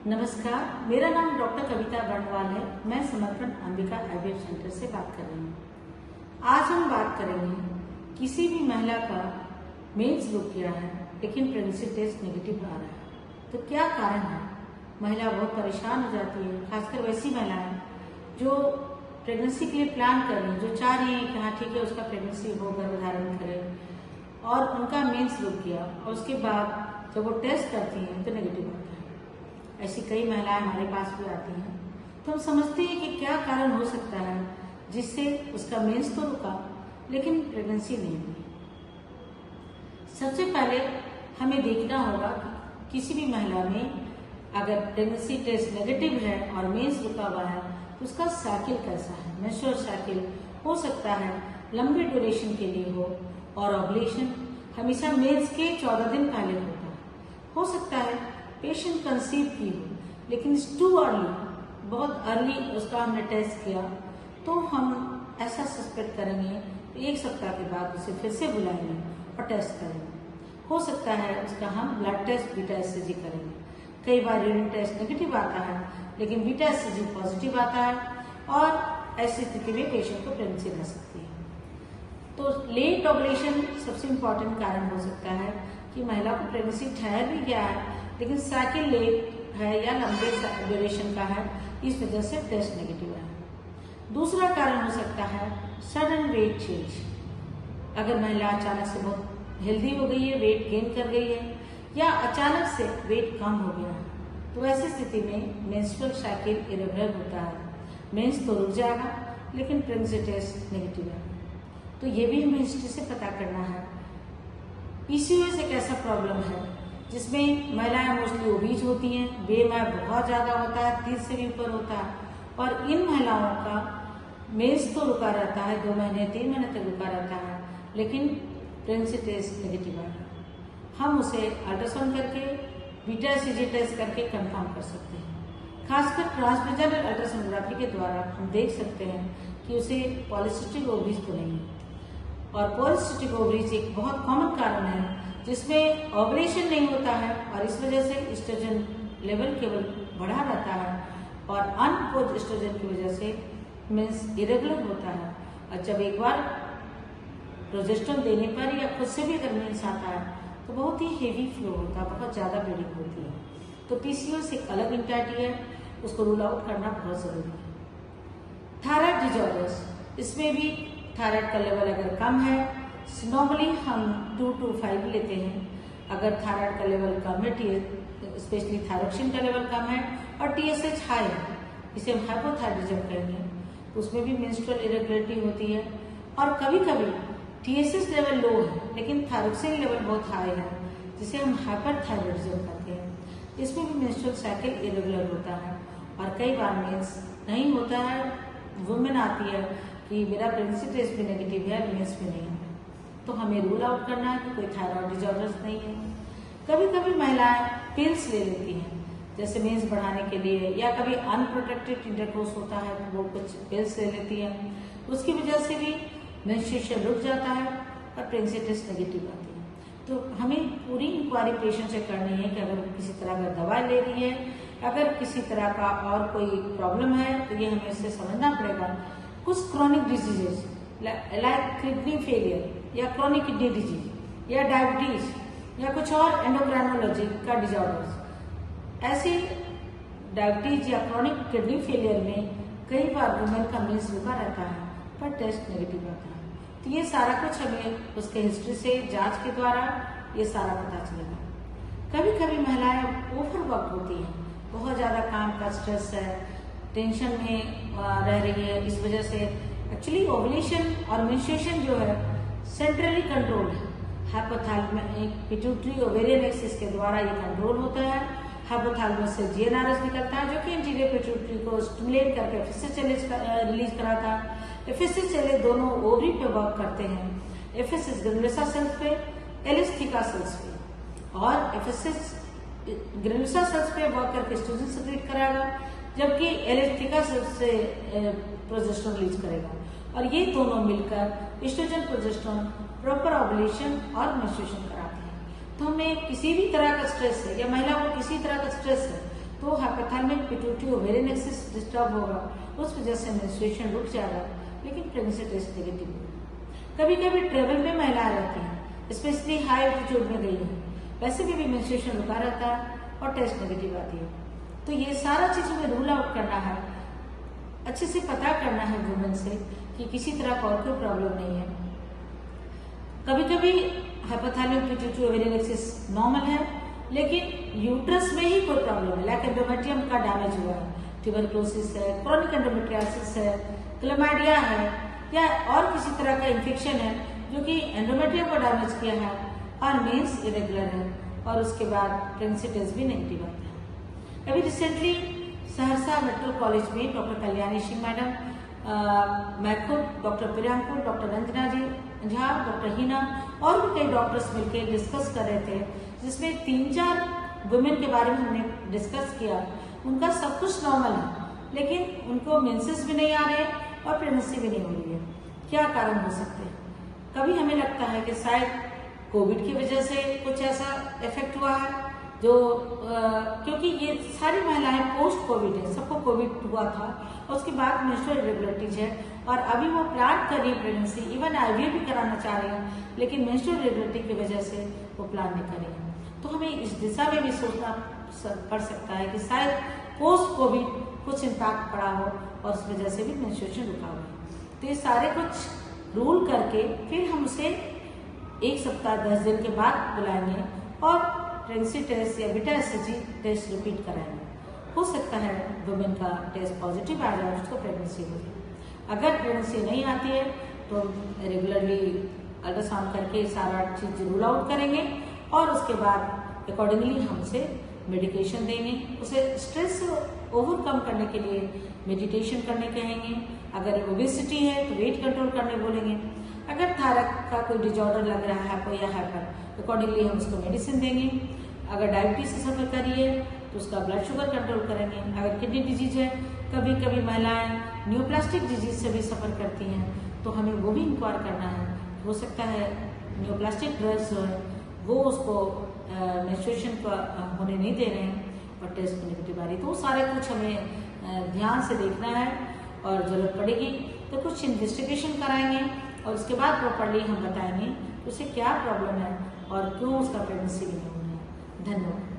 नमस्कार, मेरा नाम डॉक्टर कविता बर्णवाल है। मैं समर्पण अंबिका आईवीएफ सेंटर से बात कर रही हूँ। आज हम बात करेंगे किसी भी महिला का मेंस रुक गया है लेकिन प्रेगनेंसी टेस्ट नेगेटिव आ रहा है तो क्या कारण है। महिला बहुत परेशान हो जाती है, खासकर वैसी महिलाएं जो प्रेगनेंसी के लिए प्लान कर रही हैं, जो चाह रही हैं कि हाँ ठीक है उसका प्रेगनेंसी हो, गर्भधारण करे और उनका मेंस रुक गया और उसके बाद जब वो टेस्ट करती हैं तो नेगेटिव आता है। ऐसी कई महिलाएं हमारे पास भी आती हैं तो हम समझते हैं कि क्या कारण हो सकता है जिससे उसका मेंस तो रुका लेकिन प्रेगनेंसी नहीं हुई। सबसे पहले हमें देखना होगा कि किसी भी महिला में अगर प्रेगनेंसी टेस्ट नेगेटिव है और मेंस रुका हुआ है तो उसका साइकिल कैसा है। मेंस्ट्रुअल साइकिल हो सकता है लंबे ड्यूरेशन के लिए हो और ओवुलेशन हमेशा मेंस के 14 दिन पहले होता है। हो सकता है पेशेंट कंसीव की हो लेकिन इट्स टू अर्ली, बहुत अर्ली उसका हमने टेस्ट किया तो हम ऐसा सस्पेक्ट करेंगे तो 1 सप्ताह के बाद उसे फिर से बुलाएंगे और टेस्ट करेंगे। हो सकता है उसका हम ब्लड टेस्ट बीटा एससीजी करेंगे। कई बार यूरिन टेस्ट नेगेटिव आता है लेकिन बीटा एससीजी पॉजिटिव आता है और ऐसी स्थिति में पेशेंट को प्रेगनेंसी रह सकती है। तो लेट ओवुलेशन सबसे इम्पोर्टेंट कारण हो सकता है कि महिला को प्रेगनेंसी ठहर भी गया है लेकिन साइकिल लेट है या लंबे ड्यूरेशन का है, इस वजह से टेस्ट नेगेटिव है। दूसरा कारण हो सकता है सडन वेट चेंज। अगर महिला अचानक से बहुत हेल्दी हो गई है, वेट गेन कर गई है या अचानक से वेट कम हो गया है तो ऐसी स्थिति में मेंस्ट्रुअल साइकिल इरेगुलर होता है। मेंस तो रुक जाएगा लेकिन प्रेगनेंसी टेस्ट नेगेटिव है। तो ये भी हमें हिस्ट्री से पता करना है। पीसीओएस एक ऐसा प्रॉब्लम है जिसमें महिलाएं मोस्टली ओबीज होती हैं, BMI बहुत ज्यादा होता है, 30 से भी ऊपर होता है और इन महिलाओं का मेंस तो रुका रहता है, 2 महीने 3 महीने तक रुका रहता है लेकिन प्रेगनेंसी टेस्ट नेगेटिव आता है। हम उसे अल्ट्रासाउंड करके बीटा एससीजी टेस्ट करके कंफर्म कर सकते हैं। खासकर ट्रांसवेजाइनल अल्ट्रासोनोग्राफी के द्वारा हम देख सकते हैं कि उसे पॉलीसिस्टिक ओवरीज तो नहीं है। और पॉलीसिस्टिक ओवरीज एक बहुत कॉमन कारण है जिसमें ओवुलेशन नहीं होता है और इस वजह से एस्ट्रोजन लेवल केवल बढ़ा रहता है और अनपोज एस्ट्रोजन की वजह से मेंस इरेगुलर होता है। और जब एक बार प्रोजेस्टेरोन देने पर या खुद से भी अगर मेंस आता है तो बहुत ही हेवी फ्लो होता है, बहुत ज्यादा ब्लीडिंग होती है। तो पीसीओएस एक अलग एंटिटी है, उसको रूल आउट करना बहुत जरूरी है। थायराइड डिजॉर्डर्स, इसमें भी थायराइड का लेवल अगर कम है, नॉर्मली हम 2 to 5 लेते हैं। अगर थायराइड का लेवल कम है, स्पेशली थायरोक्सिन का लेवल कम है और टीएसएच हाई है, इसे हम हाइपोथायराइडिज्म कहेंगे, तो उसमें भी मेंस्ट्रुअल इरेगुलरिटी होती है। और कभी कभी टीएसएच लेवल लो है लेकिन थायरोक्सिन लेवल बहुत हाई है, जिसे हम हाइपरथायराइडिज्म कहते हैं। इसमें भी मेंस्ट्रुअल साइकिल इरेगुलर होता है और कई बार मेंस नहीं होता है। वुमेन आती है कि मेरा प्रेगनेंसी टेस्ट भी नेगेटिव है, मेंस भी नहीं है, तो हमें रूल आउट करना है कि कोई थायराइड डिजॉर्डर्स नहीं है। कभी कभी महिलाएं पिल्स ले लेती हैं जैसे मेंस बढ़ाने के लिए, या कभी अनप्रोटेक्टेड इंटरकोर्स होता है तो वो कुछ पिल्स ले लेती हैं, उसकी वजह से भी मेंस्ट्रुएशन रुक जाता है और प्रेगनेंसी टेस्ट नेगेटिव आती है। तो हमें पूरी इंक्वायरी पेशेंट से करनी है कि अगर वो किसी तरह का दवाई ले रही है, अगर किसी तरह का और कोई प्रॉब्लम है तो ये हमें इससे समझना पड़ेगा। कुछ chronic diseases like kidney failure या क्रॉनिक किडनी डिजीज या डायबिटीज या कुछ और एंडोक्राइनोलॉजी का डिजॉर्डर्स, ऐसे डायबिटीज या क्रॉनिक किडनी फेलियर में कई बार वुमेन का मेंस रुका रहता है पर टेस्ट नेगेटिव आता है। तो ये सारा कुछ हमें उसके हिस्ट्री से जांच के द्वारा ये सारा पता चलेगा। कभी कभी महिलाएं ओवरवर्क होती हैं, बहुत ज्यादा काम का स्ट्रेस है, टेंशन में रह रही है, इस वजह से एक्चुअली ओवुलेशन और मेंस्ट्रुएशन जो है सेंट्रली कंट्रोल है। हाइपोथैलेमस पिट्यूटरी ओवेरियन एक्सिस के द्वारा ये कंट्रोल होता है। हाइपोथैलेमस से जीएनआरएस निकलता है जो कि एंटीरियर पिट्यूटरी को स्टिमुलेट करके एफएसएच रिलीज कराता है। एफएसएच सेल दोनों ओवरी पे वर्क करते हैं, एफएसएच ग्रेनुलोसा सेल्स पे, एलिस्थिका सेल्स पे, और एफएसएच ग्रेनुलोसा सेल्स पे वर्क करके एस्ट्रोजन सेक्रेट कराएगा जबकि एलिस्थिका सेल्स से प्रोजेस्टेरोन रिलीज करेगा और ये दोनों मिलकर एस्ट्रोजन प्रोजेस्टेरोन प्रॉपर ओवुलेशन और मेंस्ट्रुएशन कराते हैं। तो हमें किसी भी तरह का स्ट्रेस है या महिला को किसी तरह का स्ट्रेस है तो hypothalamic pituitary ovarian axis disturb होगा, उस वजह से मेंस्ट्रुएशन रुक जाएगा, लेकिन प्रेगनेंसी टेस्ट नेगेटिव होगा। कभी कभी ट्रेवल में महिलाएं रहती हैं, स्पेशली हाई एल्टीट्यूड में गई है, वैसे भी मेंस्ट्रुएशन रुका रहता है और टेस्ट नेगेटिव आती है। तो ये सारा चीज हमें रूल आउट करना है, अच्छे से पता करना है वुमेन से कि किसी तरह का और कोई प्रॉब्लम नहीं है। कभी कभी hypothalamic pituitary ovarian axis normal है, लेकिन यूट्रस में ही कोई प्रॉब्लम है, लाइक एंडोमेट्रियम का डैमेज हुआ है, ट्यूबरकुलोसिस है, क्रोनिक एंडोमेट्रियासिस है, क्लेमाइडिया है, या और किसी तरह का इन्फेक्शन है जो कि एंडोमेट्रियम को डैमेज किया है और मीन्स इरेगुलर है, और उसके बाद प्रेगनेंसी टेस्ट भी नेगेटिव आता है। अभी रिसेंटली सहरसा मेडिकल कॉलेज में डॉक्टर कल्याणी सिंह मैडम, मैं खुद, डॉक्टर प्रियांकुर, डॉक्टर रंजना जी झा, डॉक्टर हिना और भी कई डॉक्टर्स मिलकर डिस्कस कर रहे थे, जिसमें 3-4 वुमेन के बारे में हमने डिस्कस किया। उनका सब कुछ नॉर्मल है, लेकिन उनको मेंसेस भी नहीं आ रहे और प्रेगनेंसी भी नहीं हो रही है। क्या कारण हो सकते हैं? कभी हमें लगता है कि शायद कोविड की वजह से कुछ ऐसा इफेक्ट हुआ है, जो क्योंकि ये सारी महिलाएं पोस्ट कोविड है, सबको कोविड हुआ था और उसके बाद मेंस्ट्रुअल इरेगुलरिटीज है, और अभी वो प्लान कर रही है प्रेगनेंसी, इवन आईवीएफ भी कराना चाह रही हैं, लेकिन मेंस्ट्रुअल इरेगुलरिटी की वजह से वो प्लान नहीं कर रही है। तो हमें इस दिशा में भी सोचना पड़ सकता है कि शायद पोस्ट कोविड कुछ इम्पैक्ट पड़ा हो और उस वजह से भी मेंस्ट्रुएशन रुका हुआ है। तो ये सारे कुछ रूल करके फिर हम उसे 1 सप्ताह 10 दिन के बाद बुलाएंगे और प्रेगनेंसी टेस्ट या बीटा एसएचजी टेस्ट रिपीट कराएंगे। हो सकता है वुमेन का टेस्ट पॉजिटिव आ जाए, उसको प्रेगनेंसी हो जाए। अगर प्रेगनेंसी नहीं आती है तो रेगुलरली अल्ट्रासाउंड करके सारा चीज रूल आउट करेंगे और उसके बाद अकॉर्डिंगली हम उसे मेडिकेशन देंगे। उसे स्ट्रेस ओवरकम करने के लिए मेडिटेशन करने कहेंगे। अगर ओबेसिटी है तो वेट कंट्रोल करने बोलेंगे। अगर थायराइड का कोई डिजॉर्डर लग रहा है हाइपो या हाइपर, अकॉर्डिंगली हम उसको मेडिसिन देंगे। अगर डायबिटीज से सफर कर रही है तो उसका ब्लड शुगर कंट्रोल करेंगे। अगर किडनी डिजीज है, कभी कभी महिलाएं न्यूप्लास्टिक डिजीज से भी सफर करती हैं, तो हमें वो भी इंक्वायर करना है। हो सकता है न्यूप्लास्टिक ड्रग्स जो है वो उसको मेंस्ट्रुएशन का होने नहीं दे रहे हैं और टेस्ट नेगेटिव आ रही, तो वो सारे कुछ हमें ध्यान से देखना है और जरूरत पड़ेगी तो कुछ इन्वेस्टिगेशन कराएंगे और उसके बाद प्रॉपर्ली हम बताएंगे उसे क्या प्रॉब्लम है और क्यों उसका प्रेगनेंसी नहीं होना है। धन्यवाद।